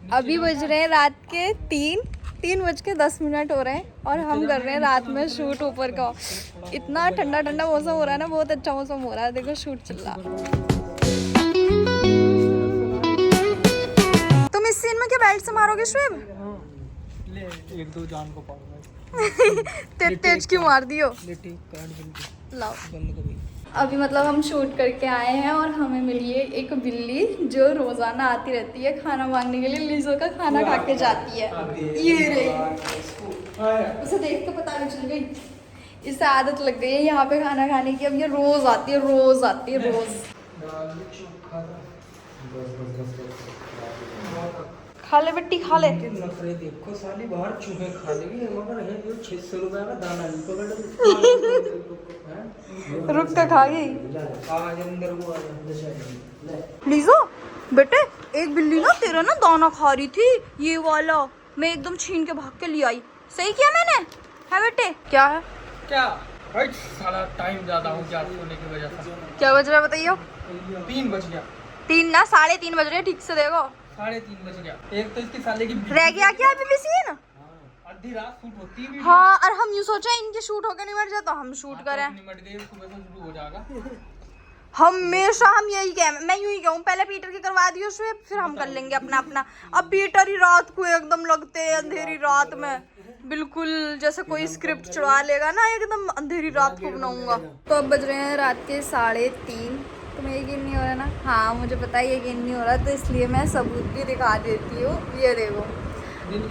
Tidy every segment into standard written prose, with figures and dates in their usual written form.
अभी बज रहे हैं रात के 3:10 हो रहे हैं और हम कर रहे हैं रात में शूट ऊपर का। इतना ठंडा ठंडा मौसम हो रहा है ना, बहुत अच्छा मौसम हो रहा है। देखो शूट चल रहा। तुम इस सीन में क्या बेल्ट से मारोगे शुएब? एक दो जान को पाऊंगा। तेज क्यों मार दियो? लाओ। अभी मतलब हम शूट करके आए हैं और हमें मिली है एक बिल्ली जो रोजाना आती रहती है खाना मांगने के लिए। लीजो का खाना खा के जाती है। ये रे, उसे देख के पता नहीं चल गई, इससे आदत लग गई है यहाँ पे खाना खाने की। अब ये रोज आती है, रोज आती है, रोज। खा ले बेटी, खा ले। नखरे देखो साली, बाहर चूहे खा लेगी मगर है जो 600 रुपए का दाना नहीं पकड़। रुक के खा गई। आज अंदर वो आ जा। लीजो बेटे, एक बिल्ली ना तेरा ना दाना खा रही थी, ये वाला। मैं एकदम छीन के भाग के ले आई। सही किया मैंने, है बेटे? क्या है? क्या भाई साला टाइम ज्यादा हो गया सोने की वजह से। क्या बज रहा है बताइए? 3 बज गया। 3 ना 3:30 बज रहे हैं, ठीक से देखो। 3:30 बज गया। एक तो इसकी साले की रह गया क्या अभी भी सीन? आधी रात शूट होती है। हाँ, और हम यूँ सोचा इनके शूट होकर नहीं मर जाता, हम शूट करें। निमट गई, सुबह से शुरू हो जाएगा। हमेशा हम यही कह, मैं यूं ही कहूँ पहले पीटर की करवा दियो शुएब, फिर हम कर लेंगे अपना अपना। अब पीटर ही रात को एकदम लगते हैं अंधेरी रात में, बिल्कुल जैसे कोई स्क्रिप्ट चढ़वा लेगा ना, एकदम अंधेरी रात को बनाऊंगा। तो अब बज रहे हैं रात के 3:30। तुम्हें यकीन नहीं हो रहा ना? हाँ मुझे पता है यकीन नहीं हो रहा, तो इसलिए मैं सबूत भी दिखा देती हूँ। ये देखो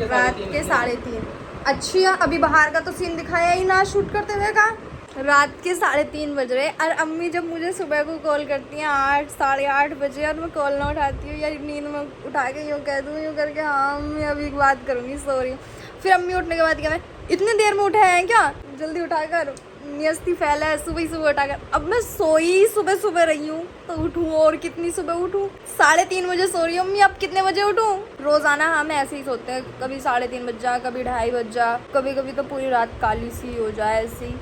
रात के 3:30। अच्छी है, अभी बाहर का तो सीन दिखाया ही ना शूट करते हुए का। रात के 3:30 बज रहे। और अम्मी जब मुझे सुबह को कॉल करती हैं 8 साढ़े 8 बजे और मैं कॉल ना उठाती हूँ, या नींद में उठा के यूँ कह दूँ, यूँ करके हाँ अम्मी अभी बात करूँगी, सो रही हूँ। फिर अम्मी उठने के बाद क्या, मैं इतनी देर में उठाए हैं क्या? जल्दी उठाकर न्यस्ती फैला है, सुबह ही सुबह उठाकर। अब मैं सोई सुबह सुबह रही हूँ तो उठूँ, और कितनी सुबह उठूँ? 3:30 बजे सो रही हूँ अम्मी, अब कितने बजे उठूँ? रोजाना हम ऐसे ही सोते हैं, कभी 3:30 बज जा, कभी 2:30 बज जा, कभी कभी तो पूरी रात काली सी हो जाए, ऐसी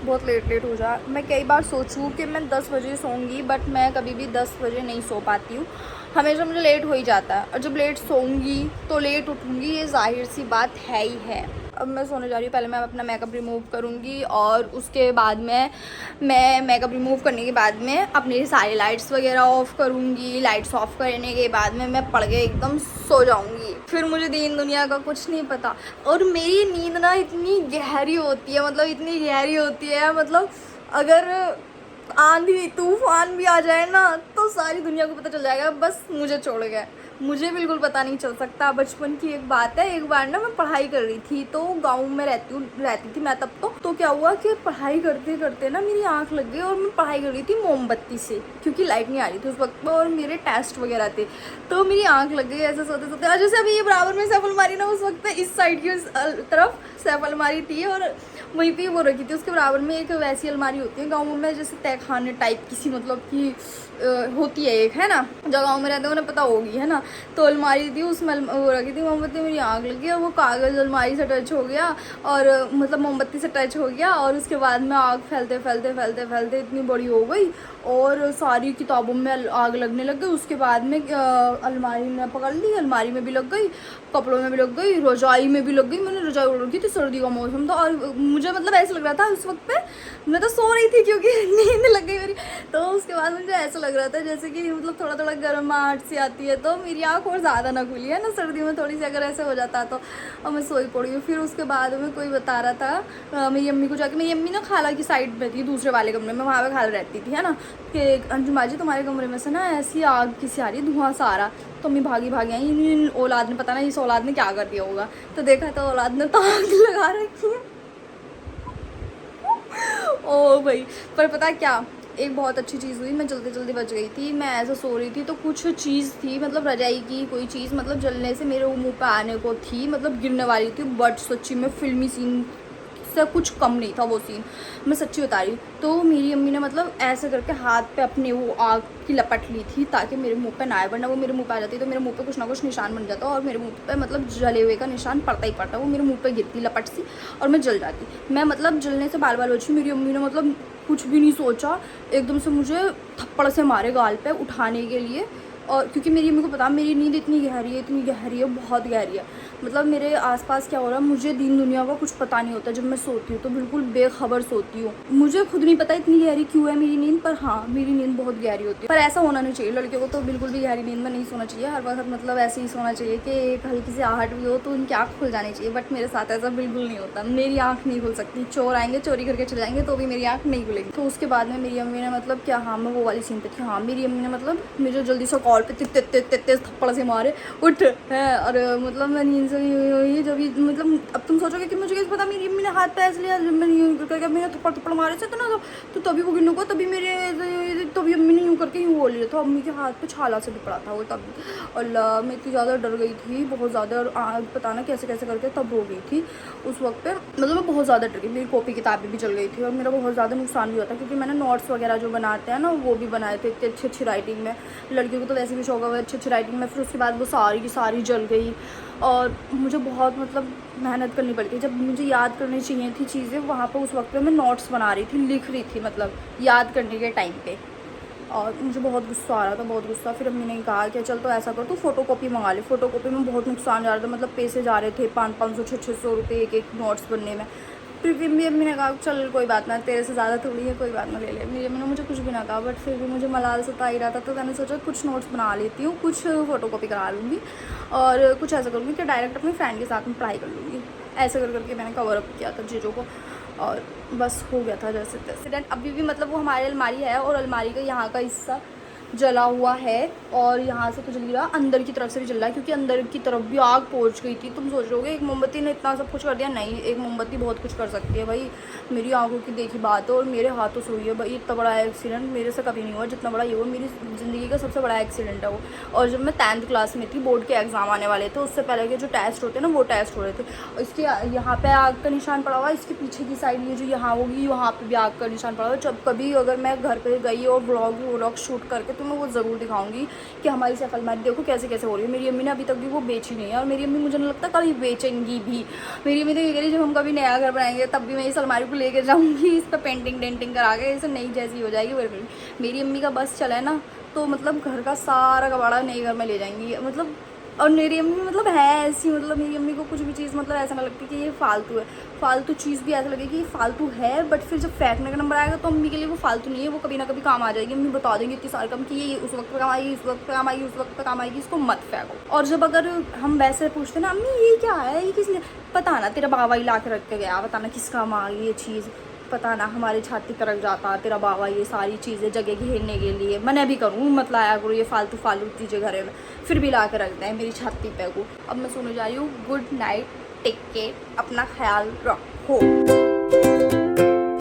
बहुत लेट हो जा। मैं कई बार सोचूं कि मैं 10 बजे सोऊंगी, बट मैं कभी भी 10 बजे नहीं सो पाती हूँ, हमेशा मुझे लेट हो ही जाता है। और जब लेट सोऊंगी तो लेट उठूंगी, ये जाहिर सी बात है ही है। अब मैं सोने जा रही हूँ, पहले मैं अपना मेकअप रिमूव करूँगी और उसके बाद मैं मेकअप रिमूव करने के बाद में अपनी सारी लाइट्स वगैरह ऑफ़ करूँगी। लाइट्स ऑफ करने के बाद में मैं पड़ के एकदम सो जाऊँगी। फिर मुझे दीन दुनिया का कुछ नहीं पता। और मेरी नींद ना इतनी गहरी होती है, मतलब इतनी गहरी होती है, मतलब अगर आंधी तूफान भी आ जाए ना तो सारी दुनिया को पता चल जाएगा, बस मुझे छोड़ गए, मुझे बिल्कुल पता नहीं चल सकता। बचपन की एक बात है, एक बार ना मैं पढ़ाई कर रही थी, तो गांव में रहती थी मैं तब। तो क्या हुआ कि पढ़ाई करते करते ना मेरी आंख लग गई और मैं पढ़ाई कर रही थी मोमबत्ती से, क्योंकि लाइट नहीं आ रही थी उस वक्त में और मेरे टेस्ट वगैरह थे। तो मेरी आंख लग गई ऐसे सोते सोते। और जैसे अभी ये बराबर में सैफ अलमारी ना, उस वक्त इस साइड की तरफ सैफ अलमारी थी और वहीं पे वो रखी थी। उसके बराबर में एक वैसी अलमारी होती है गाँव में, जैसे तहखाने टाइप किसी, मतलब कि होती है एक, है ना, जो गाँव में रहते हैं उन्हें पता होगी, है ना। तो अलमारी थी, उसमें वो रखी थी मोमबत्ती, मेरी आग लगी और वो कागज़ अलमारी से टच हो गया, और मतलब मोमबत्ती से टच हो गया, और उसके बाद में आग फैलते फैलते फैलते फैलते इतनी बड़ी हो गई और सारी किताबों में आग लगने लग गई। उसके बाद में अलमारी ने पकड़ ली, अलमारी में भी लग गई, कपड़ों में भी लग गई, रजाई में भी लग गई। मैंने रजाई उड़ रखी थी, सर्दी का मौसम था और मुझे मतलब ऐसा लग रहा था उस वक्त पे, मैं तो सो रही थी क्योंकि नींद लग गई मेरी। तो उसके बाद मुझे ऐसा लग रहा था जैसे कि मतलब थोड़ा थोड़ा गर्माहट सी आती है, तो मेरी आँख और ज़्यादा ना खुली, है ना, सर्दी में थोड़ी सी अगर ऐसे हो जाता तो। और मैं सोई पड़ी हूँ। फिर उसके बाद में कोई बता रहा था मेरी अम्मी को जाके, मेरी अम्मी ना खाला की साइड में थी, दूसरे वाले कमरे में, वहाँ पे खाला रहती थी, है ना, कि अंजुम बाजी तुम्हारे कमरे में से ना ऐसी आग किसी आ रही है, धुआं सा आ रहा। तो अम्मी भागी आई, इन औलाद ने, पता नहीं इस औलाद ने क्या कर दिया होगा। तो देखा तो औलाद ने तो आग लगा रखी है। ओ भाई, पर पता क्या, एक बहुत अच्छी चीज़ हुई, मैं जल्दी जल्दी बच गई थी। मैं ऐसे सो रही थी तो कुछ चीज़ थी, मतलब रजाई की कोई चीज़, मतलब जलने से मेरे मुंह पे आने को थी, मतलब गिरने वाली थी, बट सच्ची में फिल्मी सीन से कुछ कम नहीं था वो सीन, मैं सच्ची बता रही हूँ। तो मेरी अम्मी ने मतलब ऐसे करके हाथ पे अपने वो आग की लपट ली थी ताकि मेरे मुंह पे ना आए, वरना वो मेरे मुंह पे आ जाती तो मेरे मुंह पे कुछ ना कुछ निशान बन जाता और मेरे मुंह पे मतलब जले हुए का निशान पड़ता ही पड़ता। वो मेरे मुंह पे गिरती लपट सी और मैं जल जाती। मैं मतलब जलने से बाल बाल बची। मेरी अम्मी ने मतलब कुछ भी नहीं सोचा, एकदम से मुझे थप्पड़ से मारे गाल पे उठाने के लिए, और क्योंकि मेरी अम्मी को पता मेरी नींद इतनी गहरी है, बहुत गहरी है। मतलब मेरे आसपास क्या हो रहा है मुझे दीन दुनिया का कुछ पता नहीं होता। जब मैं सोती हूँ तो बिल्कुल बेखबर सोती हूँ। मुझे खुद नहीं पता इतनी गहरी क्यों है मेरी नींद, पर हाँ मेरी नींद बहुत गहरी होती है। पर ऐसा होना नहीं चाहिए, लड़कियों को तो बिल्कुल भी गहरी नींद में नहीं सोना चाहिए। हर वक्त मतलब ऐसे ही सोना चाहिए कि एक हल्की सी आहट भी हो तो उनकी आँख खुल जानी चाहिए। बट मेरे साथ ऐसा बिल्कुल नहीं होता, मेरी आँख नहीं खुल सकती। चोर आएंगे चोरी करके चले जाएंगे तो भी मेरी आँख नहीं खुलेगी। तो उसके बाद में मेरी अम्मी ने मतलब क्या, हाँ मैं वो वाली सीन पे थी। हाँ मेरी अम्मी ने मतलब मुझे जल्दी से कॉल पे तेज थप्पड़ से मारे, उठ है। और मतलब मैं नींद से हुई जब मतलब अब तुम सोचोगे कि मुझे कैसे पता, मेरी अम्मी ने हाथ पे ऐसे लिया, मैंने थप्पड़ मारे थे ना तो तभी वो गिनू को तभी तभी अम्मी ने यूँ करके यूँ बोल लिया था। अम्मी के हाथ पे छाला से भी पड़ा था वो तब। अल्लाह मैं इतनी ज़्यादा डर गई थी, बहुत ज़्यादा। और पता ना कैसे कैसे करके तब रो गई थी उस वक्त पे। मतलब मैं बहुत ज़्यादा डर गई, मेरी कॉपी किताबें भी जल गई थी और मेरा बहुत ज़्यादा नुकसान भी हुआ था क्योंकि मैंने नोट्स वगैरह जो बनाते हैं ना वो भी बनाए थे इतनी अच्छी अच्छी राइटिंग में। लड़कियों को तो वैसे भी शौक है अच्छी अच्छी राइटिंग में। फिर उसके बाद वो सारी की सारी जल गई और मुझे बहुत मतलब मेहनत करनी पड़ती। जब मुझे याद करनी चाहिए थी चीज़ें वहाँ पर उस वक्त पे मैं नोट्स बना रही थी, लिख रही थी मतलब याद करने के टाइम पे। और मुझे बहुत गुस्सा आ रहा था, बहुत गुस्सा। फिर अम्मी ने कहा कि चल तो ऐसा कर तू फ़ोटो कॉपी मंगा ले। फ़ोटो कॉपी में बहुत नुकसान जा रहा था, मतलब पैसे जा रहे थे 500 600 रुपये एक नोट्स बनने में। फिर भी अम्मी ने कहा चल कोई बात ना, तेरे से ज़्यादा थोड़ी है, कोई बात ना ले ले। मेरी अम्मी ने मुझे कुछ भी ना कहा, बट फिर भी मुझे मलाल सता ही रहा था। तो मैंने सोचा कुछ नोट्स बना लेती हूँ, कुछ फ़ोटो कॉपी करा लूँगी और कुछ ऐसा करूँगी कि डायरेक्ट अपनी फ्रेंड के साथ में पढ़ाई कर लूँगी। ऐसे करके मैंने कवर अप किया था चीज़ों को और बस हो गया था जैसे तैसे। देन अभी भी मतलब वो हमारी अलमारी है और अलमारी का यहाँ का हिस्सा जला हुआ है और यहाँ से तो जल रहा, अंदर की तरफ से भी जल रहा है क्योंकि अंदर की तरफ भी आग पहुँच गई थी। तुम सोच रहे होगे एक मोमबत्ती ने इतना सब कुछ कर दिया, नहीं, एक मोमबत्ती बहुत कुछ कर सकती है भाई। मेरी आंखों की देखी बात है और मेरे हाथों से हुई है भाई। इतना बड़ा एक्सीडेंट मेरे से कभी नहीं हुआ जितना बड़ा ये हुआ। मेरी ज़िंदगी का सबसे बड़ा एक्सीडेंट है वो। और जब मैं 10th क्लास में थी, बोर्ड के एग्ज़ाम आने वाले थे, उससे पहले के जो टेस्ट होते हैं ना वो टेस्ट हो रहे थे। इसके यहाँ पे आग का निशान पड़ा हुआ है, इसके पीछे की साइड ये जो यहाँ होगी वहाँ पे भी आग का निशान पड़ा हुआ है। जब कभी अगर मैं घर पे गई और व्लॉग शूट करके तो मैं वो ज़रूर दिखाऊंगी कि हमारी सैफ अलमारी देखो कैसे कैसे हो रही है। मेरी अम्मी ने अभी तक भी वो बेची नहीं है और मेरी अम्मी मुझे नहीं लगता कभी बेचेंगी भी। मेरी अम्मी तो ये कह रही जब हम कभी नया घर बनाएंगे तब भी मैं इस अलमारी को लेकर जाऊँगी, इस पर पेंटिंग करा के इसे नई जैसी हो जाएगी। मेरी अम्मी का बस चला है ना तो मतलब घर का सारा कबाड़ा नए घर में ले जाएंगी मतलब। और मेरी अम्मी मतलब है ऐसी, मतलब मेरी अम्मी को कुछ भी चीज़ मतलब ऐसा ना लगती कि ये फालतू है। फालतू चीज़ भी ऐसा लगे कि ये फालतू है, बट फिर जब फेंकने का नंबर आएगा तो अम्मी के लिए वो फालतू नहीं है, वो कभी ना कभी काम आ जाएगी। अम्मी बता देंगी इतनी सारी कम कि ये उस वक्त पे काम आएगी, उस वक्त पे काम आएगी, उस वक्त पे काम आएगी, इसको मत फेंको। और जब अगर हम वैसे पूछते ना अम्मी ये क्या है, ये किसने, पता ना तेरा बाबा ही ला के रख के गया, पता ना किस काम आ गई ये चीज़, पता ना हमारी छाती तरफ जाता तेरा बाबा ये सारी चीज़ें जगह घेरने के लिए। मैं भी करूँ मत लाया करो ये फालतू चीज़ें घर में, फिर भी ला के रखते हैं मेरी छाती पे को। अब मैं सोने जा रही हूँ। गुड नाइट, टेक केयर, अपना ख्याल रखो।